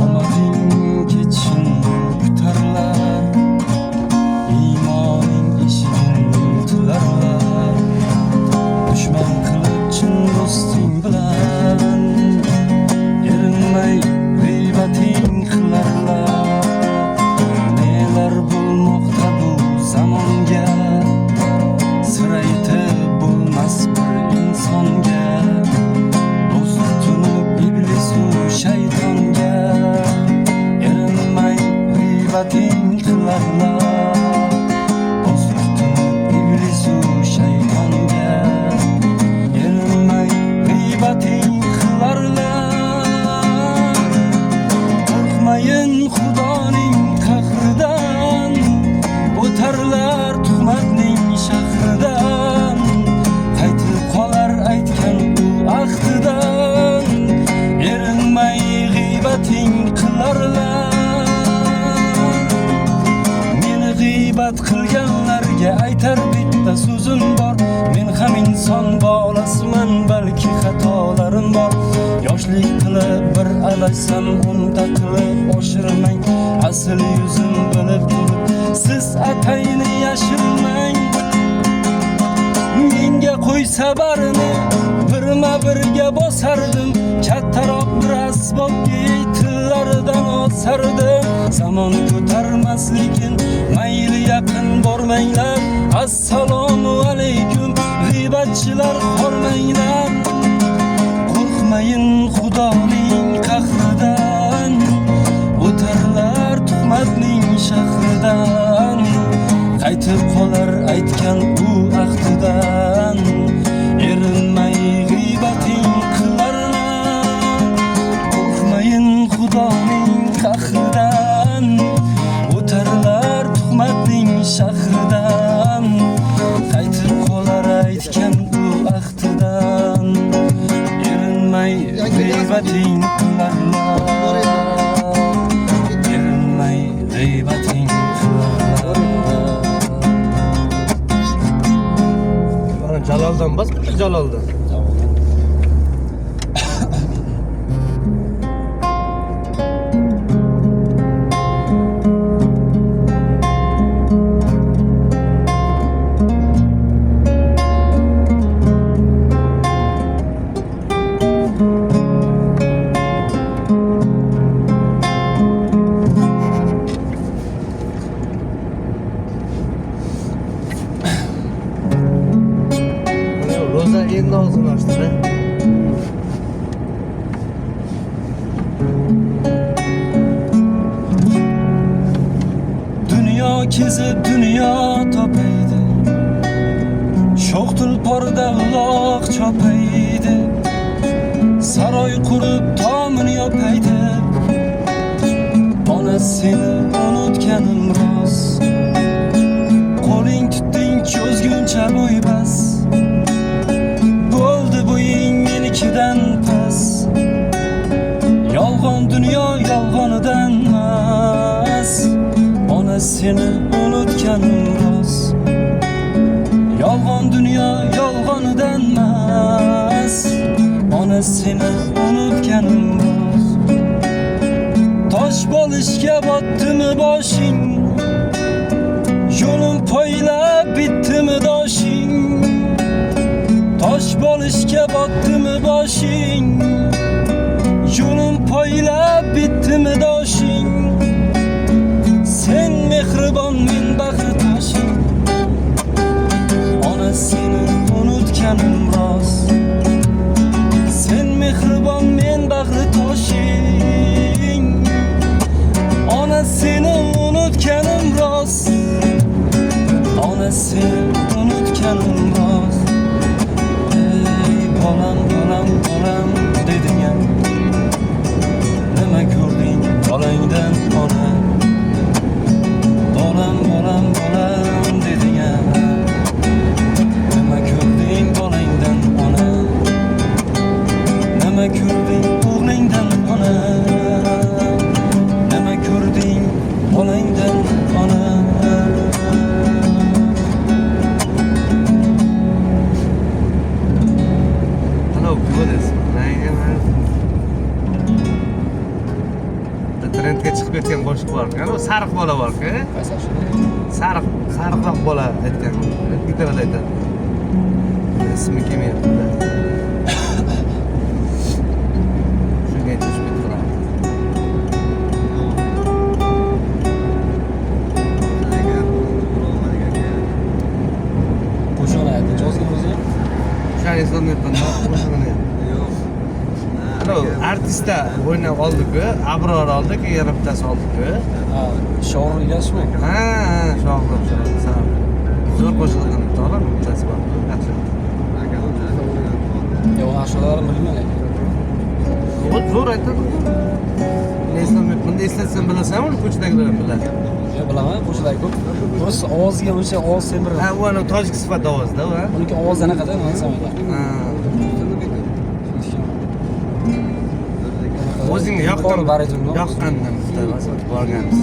Omading ketsin yutarlar, iymoning eshigin tilarlar. Dushman qilib chin do'sting bilan erinmay g'iybating qilarlar. Nelar bo'lmoqda bu zamonga, siraytib bo'lmas bir insonga. Do'st tutunib iblisu shaytonga erinmay g'iybating qilarlar. Do'st tutunib iblisu shaytonga erinmay g'iybating qilarlar. Qo'rqmayin Xudoning qahridan, o'tarlar tuhmatning shahridan. Qaytib qolar aytgan u ahdidan, erinmay g'iybating qilarlar. Meni g'iybat qilganlarga aytar bitta so'zim bor. Men ham inson bolasiman, balki xatolarim bor. Yoshlik qilib bir adashsam, unda qilib oshirmang. Asl yuzim bilib turib siz atayni yashirmang. Menga qo'ysa barini birma birga bosardim. Kattaroq bir asbobga tillaridan osardim. Zamon ko'tarmas lekin mayli yaqin bormanglar. Assalomu alaykum g'iybatchilar, hormanglar. Qo'rqmayin Xudoning qahridan, o'tarlar tuhmatning shahridan. Qaytib qolar aytgan u ahdidan, erinmay g'iybating qilarlar. Qo'rqmayin Xudoning qahridan, o'tarlar tuhmatning shahridan. Qaytib qolar aytgan u ahdidan, erinmay g'iybating qilarlar. Erinmay g'iybating qilarlar. Jaloldan bas, Jaloldan. Roza endi og'zini ochdi. Dunyo kezib dunyo topaydi, sho'x tulporda uloq chopaydi. Saroy qurib tomini yopaydi. Ona seni unutganim rost, qo'ling tutding cho'zguncha bo'ybas. Bo'ldi bo'ying menikidan pas. Yolg'on dunyo yolg'onidan mas. Ona seni unutganim rost, yolg'on dunyo yolg'onidan mas. Ona seni unutganim rost. Tosh bo'lishga botdimi boshing, yo'lim poylab bitdimi doshing. Tosh bo'lishga botdimi boshing, yo'lim poylab bitdimi doshing. Sen mehribon, men bag'ri toshing. Ona seni unutganim rost. Sen mehribon, men bag'ri toshing. Ona seni unutganim rost. bo'lasiz. Menga mana trendga chiqib ketgan boshqa bor-ku, u sariq bola bor-ku. Qaysi ashula? Sariqroq bola aytgan. Gitarada aytadi. Ismi kelmayapti. Shunga aytishib ketdilar. Qo'shig'ini aytdi. Jozga o'zi. O'shani eslolmayapman. Qo'shig'ini. Artistda o'ynab oldik-ku, Abror oldi, keyin yana bittasi oldik-ku. Ha, shoir egashmi? Ha, shohrob. Zo'r qo'shiqlardan bittalar, bittasi bor. Yaxshi. Yo'q, ashulalarni bilmayman. Zo'r aytadi. Eslolmayapman. Eslatsam bilasan, uni ko'chadagilar ham biladi. Yo'q, bilaman, qo'shilay ko'p. Burasi ovoziga o'sha ovoz sembir. Ha, u ana tojik sifat ovozda, va. Uniki ovozi anaqada, men samayman. Ha. O'zingga yoqqan baritonmi? yoqqandan bitta borganmiz.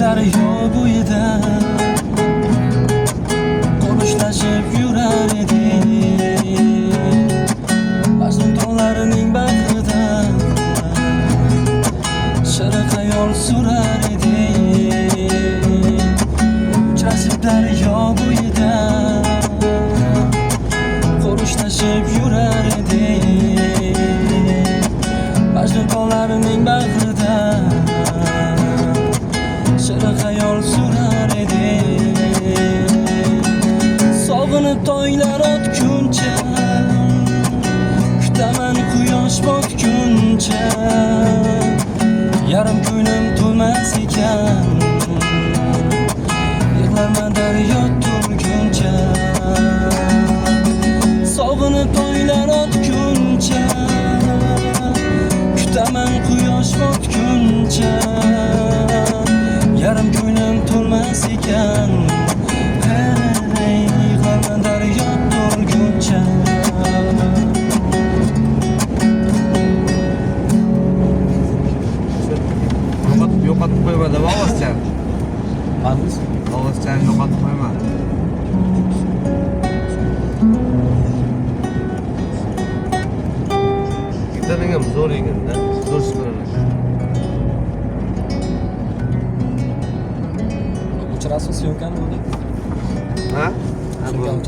Daryo bo'yida qo'nishlashib yurar edik, Majnun tog'larining bag'rida shirin xayol surar edik. Uchrashib daryo bo'yida qo'nishlashib yurar edik, Majnun tog'larining bag'rida shirin xayol surar edik. Sog'inib toylar otguncha, kutaman quyosh botguncha, yarim ko'nglim to'lmas ekan, yig'larman daryo to'lguncha. Sog'inib toylar otguncha, kutaman quyosh botguncha, yarim ko'nglim to'lmas ekan, hey, yig'larman daryo to'lguncha. Yo'qotib qo'yma deb ovozchan. Qanday? Ovozchan yo'qotib qo'yma. Gitaring ham zo'r ekan-da, zo'r chiqaradi. Uchrasiz syomkani bo'ldi. Ha? Syomkani